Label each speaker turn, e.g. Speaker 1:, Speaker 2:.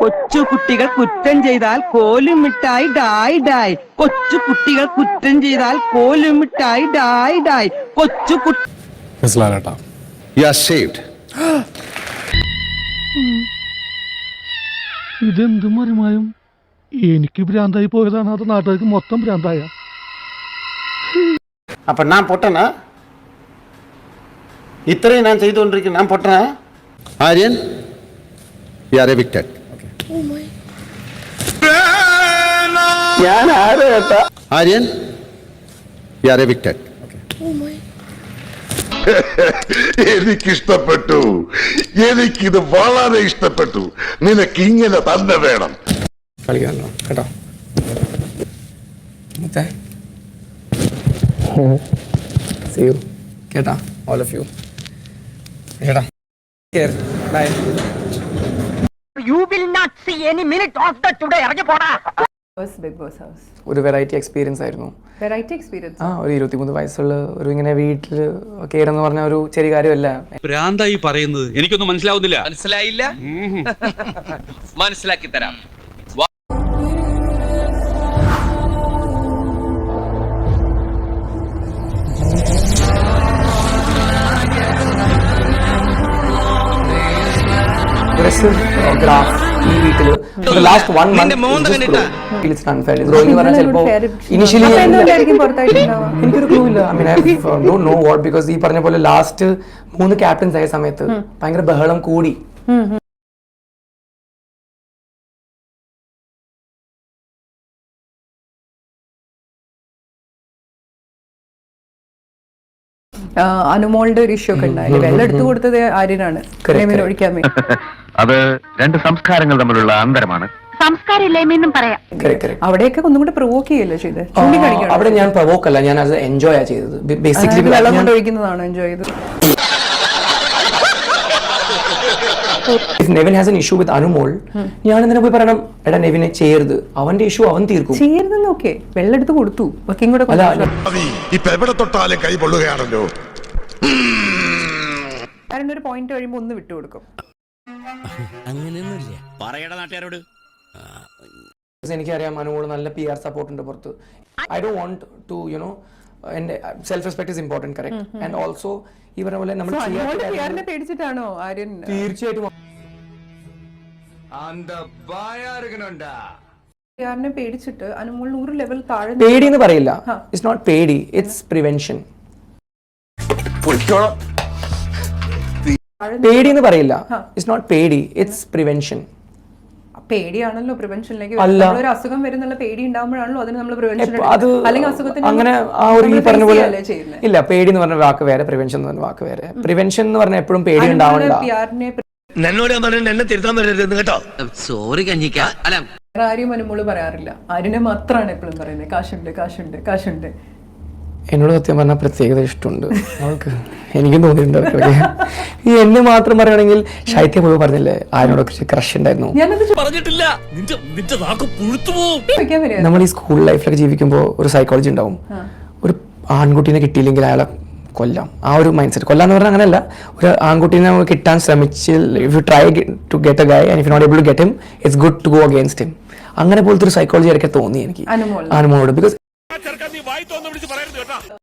Speaker 1: കൊച്ചു കുട്ടികൾ കുറ്റം ചെയ്താൽ കോലും മിഠായി ഡായ് ഡായ്. കൊച്ചു കുട്ടികൾ കുറ്റം ചെയ്താൽ കോലും മിഠായി ഡായ് ഡായ്. കൊച്ചു
Speaker 2: ഇതെന്ത് മറിമായും എനിക്ക് ഭ്രാന്തായി പോയതാണ്, അത് നാട്ടുകാർക്ക് മൊത്തം ഭ്രാന്തായ.
Speaker 3: അപ്പൊ ഞാൻ പൊട്ടനാ? ഇത്രയും ഞാൻ ചെയ്തുകൊണ്ടിരിക്കുന്നു, ഞാൻ പൊട്ടനാ?
Speaker 4: Aryan, you are evicted.
Speaker 3: ഞാൻ ആര് കേട്ടാ?
Speaker 4: Aryan, you are evicted.
Speaker 5: എനിക്കിഷ്ടപ്പെട്ടു, എനിക്കിത് വളരെ ഇഷ്ടപ്പെട്ടു. നിനക്ക് ഇങ്ങനെ തന്നെ വേണം.
Speaker 6: കളിക്കാമല്ലോ കേട്ടോ. See you. കേട്ടാ, all of you. കേട്ടാ. Here. Bye.
Speaker 1: You will not see any minute of the today. ഇറങ്ങി പോടാ.
Speaker 7: ബിഗ് ബോസ് ഹൗസ്
Speaker 6: ഒരു വെറൈറ്റി എക്സ്പീരിയൻസ് ആയിരുന്നു.
Speaker 7: Variety experience.
Speaker 6: ഒരു 23 വയസ്സുള്ള ഒരു ഇങ്ങനെ വീട്ടിൽ കയറുന്ന പറഞ്ഞ ഒരു ചെറിയ കാര്യമല്ല.
Speaker 8: ഭ്രാന്തായി പറയുന്നത് എനിക്കൊന്നും മനസ്സിലാവുന്നില്ല. മനസ്സിലായില്ല? മനസ്സിലാക്കി തരാം.
Speaker 6: ഗ്രാഫ് ഈ വീട്ടില് ലാസ്റ്റ് 1 month ഇനിഷ്യലി എനിക്കൊരു ക്ലൂ ഇല്ല. I mean I don't know what, because ഈ പറഞ്ഞ പോലെ ലാസ്റ്റ് 3 ക്യാപ്റ്റൻസ് ആയ സമയത്ത് ഭയങ്കര ബഹളം കൂടി.
Speaker 7: അനുമോളുടെ ഒരു ഇഷ്യൂ ഒക്കെ ഉണ്ടായി. വെള്ളം എടുത്തു കൊടുത്തത് ആര്യനാണ് ഒഴിക്കാൻ വേണ്ടി.
Speaker 9: അത് രണ്ട് സംസ്കാരങ്ങൾ തമ്മിലുള്ള അന്തരമാണ്.
Speaker 7: അവിടെയൊക്കെ ഒന്നും കൂടെ പ്രൊവോക്ക് ചെയ്യല്ലോ ചെയ്ത്.
Speaker 6: അവിടെ ഞാൻ പ്രൊവോക്ക് അല്ല, ഞാൻ അത് എൻജോയ് ആ ചെയ്തത്. ബേസിക്കലി
Speaker 7: വെള്ളം കൊണ്ട് ഒഴിക്കുന്നതാണോ എൻജോയ് ചെയ്തത്?
Speaker 6: If Nevin has an issue with Anumol, ഞാൻ എന്തിനാ പോയി പറയണം, എടാ നെവിനെ ചെയ്യരുത്, അവന്റെ ഇഷ്യൂ അവൻ തീർക്കും.
Speaker 7: ചെയ്യരുതെന്നൊക്കെ വെള്ളം എടുത്ത് കൊടുത്തു. കൂടെ
Speaker 5: ഇപ്പൊ എവിടെ തൊട്ടാലും കൈ പൊള്ളുകയാണല്ലോ.
Speaker 7: ഒരു പോയിന്റ് കഴിയുമ്പോ ഒന്ന് വിട്ടുകൊടുക്കും.
Speaker 8: അങ്ങനെയൊന്നുമില്ല, പറയട നാട്ടുകാരോട്.
Speaker 6: എനിക്കറിയാം അനുമോള് നല്ല PR സപ്പോർട്ട് ഉണ്ട് പുറത്ത്. I don't want to you know, എന്റെ self respect is important, correct. And also ഈ പറഞ്ഞ പോലെ നമ്മൾ
Speaker 7: പേടിച്ചിട്ടാണോ ആര്യൻ?
Speaker 6: തീർച്ചയായിട്ടും
Speaker 7: പേടിച്ചിട്ട് അനുമോൾ 100 ലെവൽ താഴെ.
Speaker 6: പേടി എന്ന് പറയില്ല, ഇറ്റ്സ് നോട്ട് പേടി, ഇറ്റ്സ് പ്രിവെൻഷൻ. പേടി എന്ന് പറയില്ല, ഇറ്റ്സ് നോട്ട് പേടി, ഇറ്റ്സ് പ്രിവെൻഷൻ.
Speaker 7: പേടിയാണല്ലോ പ്രിവെൻഷനിലേക്ക്. ഒരു അസുഖം വരുന്നുള്ള പേടി ഉണ്ടാകുമ്പോഴാണല്ലോ അതിന് നമ്മൾ പ്രിവെൻഷൻ. അല്ലെങ്കിൽ അസുഖത്തിന്
Speaker 6: അങ്ങനെ ആ ഒരു ഈ പറഞ്ഞ പോലെ ഇല്ല. പേടി എന്ന് പറഞ്ഞ വാക്ക് വേറെ, പ്രിവെൻഷൻ എന്ന് പറഞ്ഞ വാക്ക് വേറെ. പ്രിവെൻഷൻ എന്ന് പറഞ്ഞാൽ എപ്പോഴും പേടി ഉണ്ടാവണ്ട.
Speaker 8: സോറി കഞ്ഞിക്ക. അല്ല,
Speaker 7: ആരും അനുമോള് പറയാറില്ല, ആര്യനെ മാത്രമാണ് എപ്പോഴും പറയുന്നത് കാശുണ്ട് കാശുണ്ട് കാശുണ്ട്.
Speaker 6: എന്നോട് സത്യം പറഞ്ഞാൽ പ്രത്യേകത ഇഷ്ടമുണ്ട് അവൾക്ക്. എനിക്കും തോന്നിയിട്ടുണ്ട്. ഈ എന്നെ മാത്രം പറയുകയാണെങ്കിൽ ശൈത്യ പോയി പറഞ്ഞില്ലേ ആരോടൊക്കെ ക്രഷ് ഉണ്ടായിരുന്നു. നമ്മൾ ഈ സ്കൂൾ ലൈഫിലൊക്കെ ജീവിക്കുമ്പോൾ ഒരു സൈക്കോളജി ഉണ്ടാവും. ഒരു ആൺകുട്ടീനെ കിട്ടിയില്ലെങ്കിൽ അയാളെ കൊല്ലാം. ആ ഒരു മൈൻഡ് സെറ്റ്. കൊല്ലാന്ന് പറഞ്ഞാൽ അങ്ങനെയല്ല, ഒരു ആൺകുട്ടീനെ കിട്ടാൻ ശ്രമിച്ച് if you try to get a guy and if you not able to get him, it's good to go against him. അങ്ങനെ പോലത്തെ ഒരു സൈക്കോളജി ഇടയ്ക്ക് തോന്നി എനിക്ക് അനുമോളോട്. ബിക്കോസ്